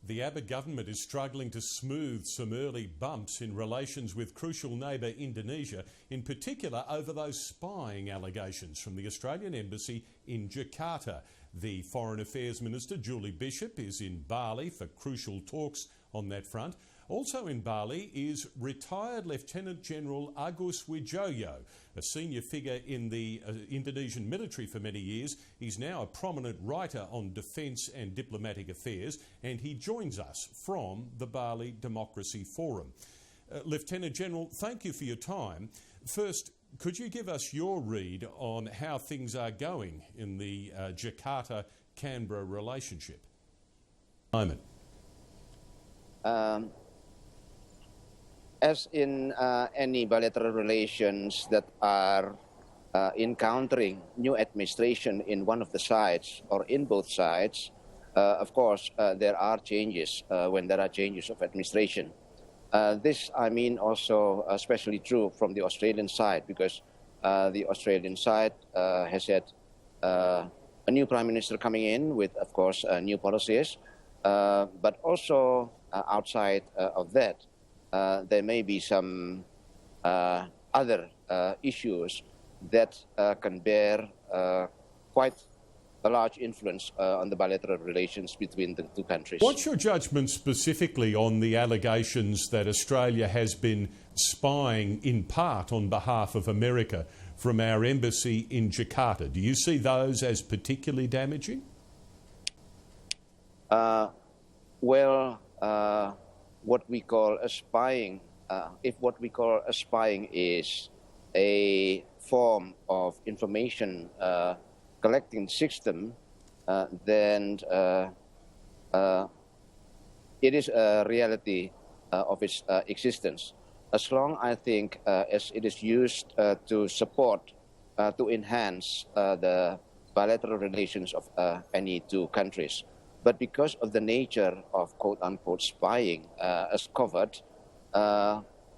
The Abbott government is struggling to smooth some early bumps in relations with crucial neighbour Indonesia, in particular over those spying allegations from the Australian Embassy in Jakarta. The Foreign Affairs Minister, Julie Bishop, is in Bali for crucial talks on that front. Also in Bali is retired Lieutenant General Agus Wijoyo, a senior figure in the Indonesian military for many years. He's now a prominent writer on defence and diplomatic affairs, and he joins us from the Bali Democracy Forum. Lieutenant General, thank you for your time. First, could you give us your read on how things are going in the Jakarta-Canberra relationship? As in any bilateral relations that are encountering new administration in one of the sides or in both sides, of course, there are changes when there are changes of administration. This, I mean, also especially true from the Australian side, because the Australian side has had a new Prime Minister coming in with, of course, new policies, but also outside of that, there may be some other issues that can bear quite a large influence on the bilateral relations between the two countries. What's your judgment specifically on the allegations that Australia has been spying in part on behalf of America from our embassy in Jakarta? Do you see those as particularly damaging? What we call a spying, if what we call a spying is a form of information collecting system, then it is a reality of its existence. As long, I think, as it is used to support, to enhance the bilateral relations of any two countries. But because of the nature of quote-unquote spying as covered,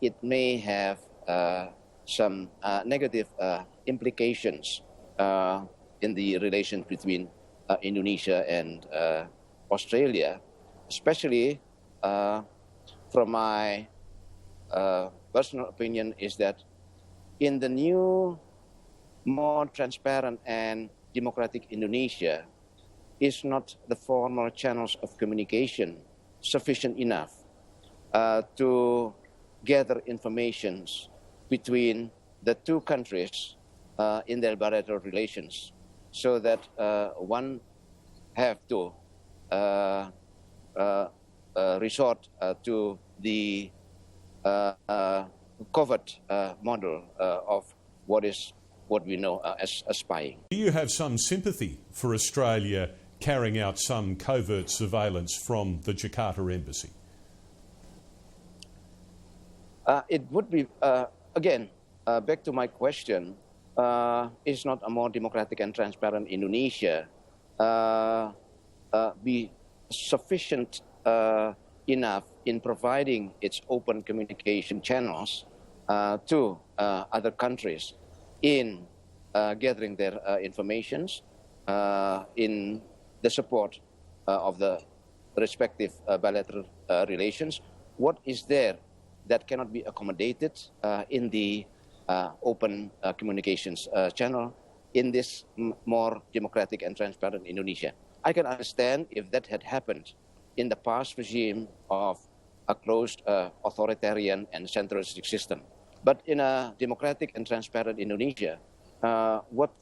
it may have some negative implications in the relations between Indonesia and Australia, especially from my personal opinion is that in the new, more transparent and democratic Indonesia, is not the formal channels of communication sufficient enough to gather informations between the two countries in their bilateral relations, so that one have to resort to the covert model of what we know as spying. Do you have some sympathy for Australia carrying out some covert surveillance from the Jakarta embassy? It would be, again, back to my question, is not a more democratic and transparent Indonesia be sufficient enough in providing its open communication channels to other countries in gathering their informations, in the support of the respective bilateral relations? What is there that cannot be accommodated in the open communications channel in this more democratic and transparent Indonesia? I can understand if that had happened in the past regime of a closed authoritarian and centralistic system. But in a democratic and transparent Indonesia, what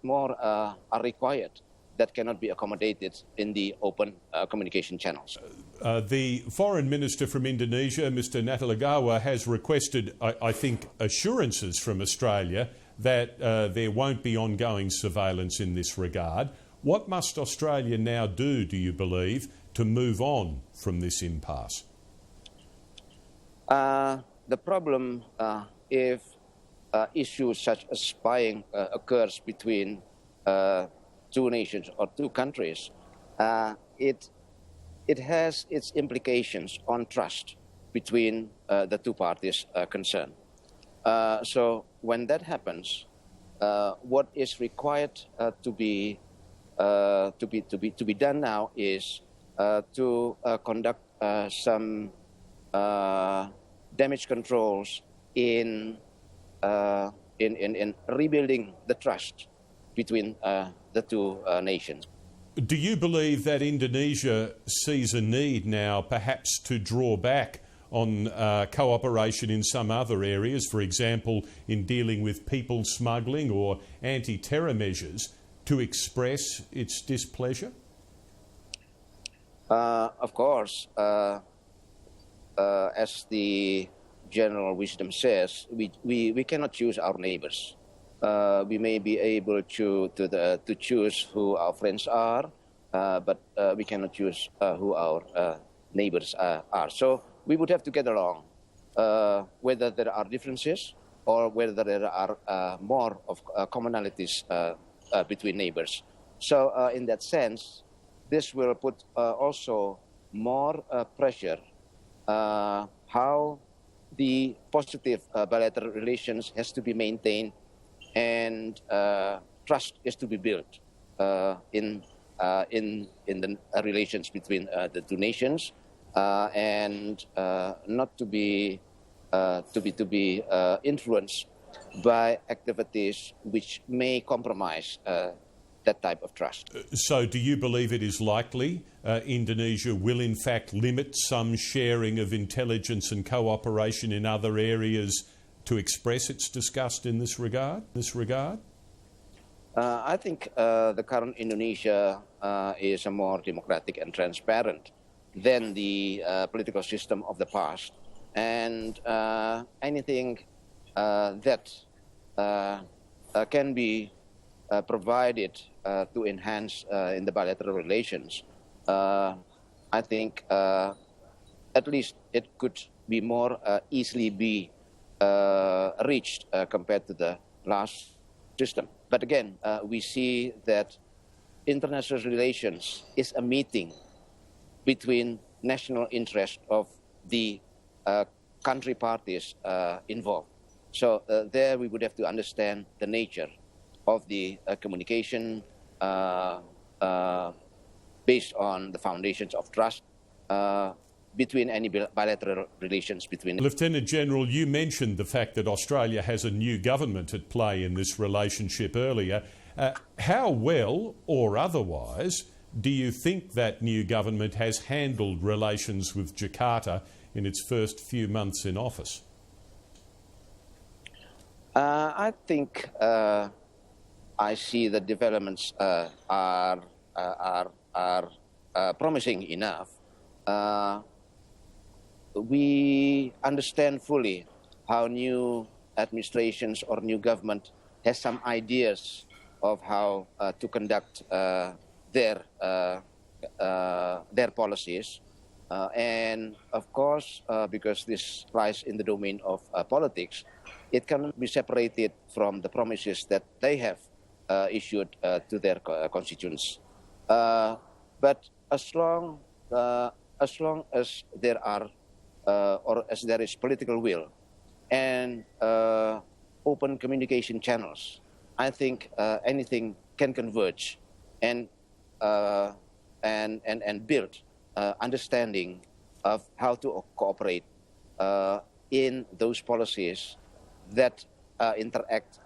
more are required that cannot be accommodated in the open communication channels? The Foreign Minister from Indonesia, Mr. Natalegawa, has requested, I think, assurances from Australia that there won't be ongoing surveillance in this regard. What must Australia now do, do you believe, to move on from this impasse? The problem, if issues such as spying occurs between two nations or two countries, it has its implications on trust between the two parties concerned. So when that happens, what is required to be done now is to conduct some damage controls in rebuilding the trust between the two nations. Do you believe that Indonesia sees a need now perhaps to draw back on cooperation in some other areas, for example, in dealing with people smuggling or anti-terror measures, to express its displeasure? Of course, as the general wisdom says, we cannot choose our neighbors. We may be able to choose who our friends are, but we cannot choose who our neighbors are. So we would have to get along, whether there are differences or whether there are more of commonalities between neighbors. So in that sense, this will put also more pressure how the positive bilateral relations has to be maintained and trust is to be built in the relations between the two nations and not to be influenced by activities which may compromise that type of trust. So do you believe it is likely Indonesia will in fact limit some sharing of intelligence and cooperation in other areas to express its disgust in this regard? I think the current Indonesia is a more democratic and transparent than the political system of the past. And anything that can be provided to enhance in the bilateral relations, I think at least it could be more easily be reached compared to the last system. But again, we see that international relations is a meeting between national interest of the country parties involved. So there we would have to understand the nature of the communication based on the foundations of trust between any bilateral relations between. Lieutenant General, you mentioned the fact that Australia has a new government at play in this relationship earlier. How well or otherwise do you think that new government has handled relations with Jakarta in its first few months in office? I think I see the developments are promising enough. We understand fully how new administrations or new government has some ideas of how to conduct their policies. And of course, because this lies in the domain of politics, it cannot be separated from the promises that they have issued to their constituents. But as long as there are or as there is political will and open communication channels, I think anything can converge and build understanding of how to cooperate in those policies that interact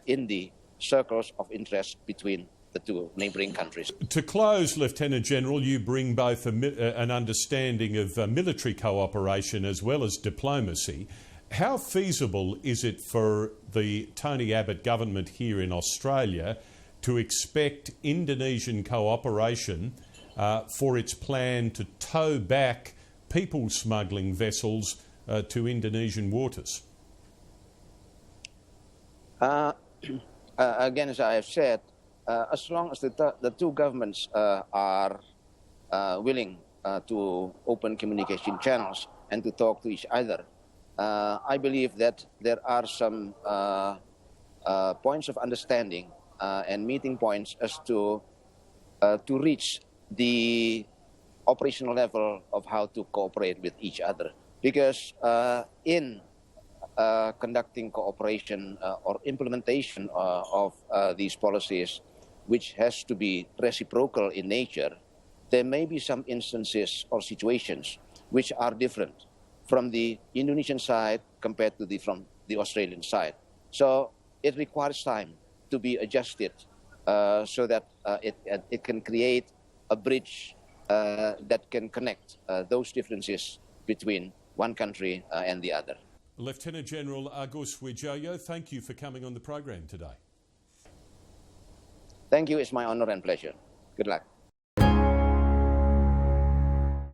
in the circles of interest between the two neighbouring countries. To close, Lieutenant General, you bring both an understanding of military cooperation as well as diplomacy. How feasible is it for the Tony Abbott government here in Australia to expect Indonesian cooperation for its plan to tow back people smuggling vessels to Indonesian waters? Again, as I have said, as long as the two governments are willing to open communication channels and to talk to each other, I believe that there are some points of understanding and meeting points as to reach the operational level of how to cooperate with each other. Because in conducting cooperation or implementation of these policies, which has to be reciprocal in nature, there may be some instances or situations which are different from the Indonesian side compared to from the Australian side. So it requires time to be adjusted so that it can create a bridge that can connect those differences between one country and the other. Lieutenant General Agus Wijoyo, thank you for coming on the program today. Thank you. It's my honor and pleasure. Good luck.